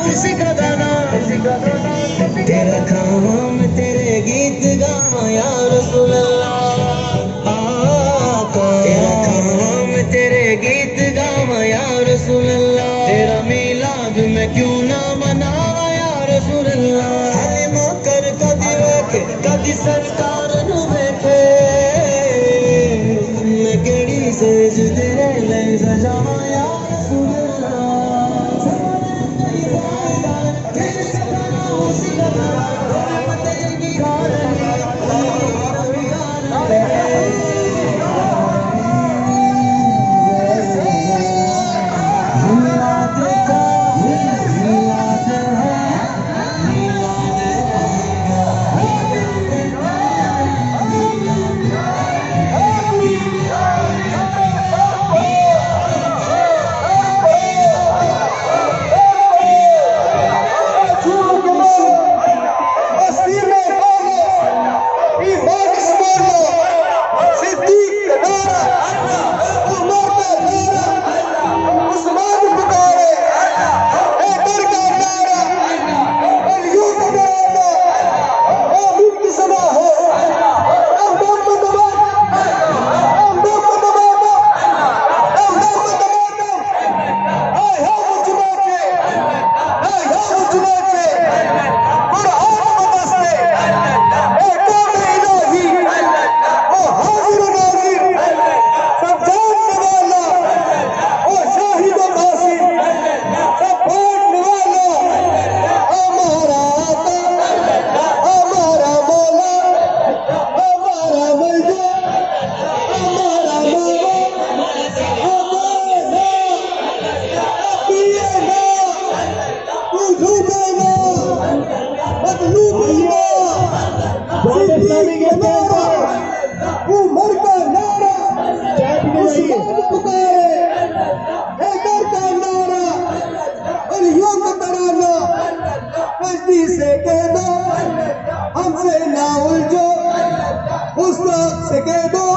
किसी का गाना तेरा खावा मैं तेरे गीत गावा या रसूल अल्लाह। तेरा खावा मैं तेरे गीत गावा या रसूल अल्लाह। तेरा मिलाद मैं क्यों ना मनावा या रसूल अल्लाह। हलीमा कर कदी वेखे कदी सरकार नू वेखे मैं केड़ी सेज तेरे लिए सजावा या रसूल अल्लाह। से कह दो हमसे ना उलझो, उस से कह दो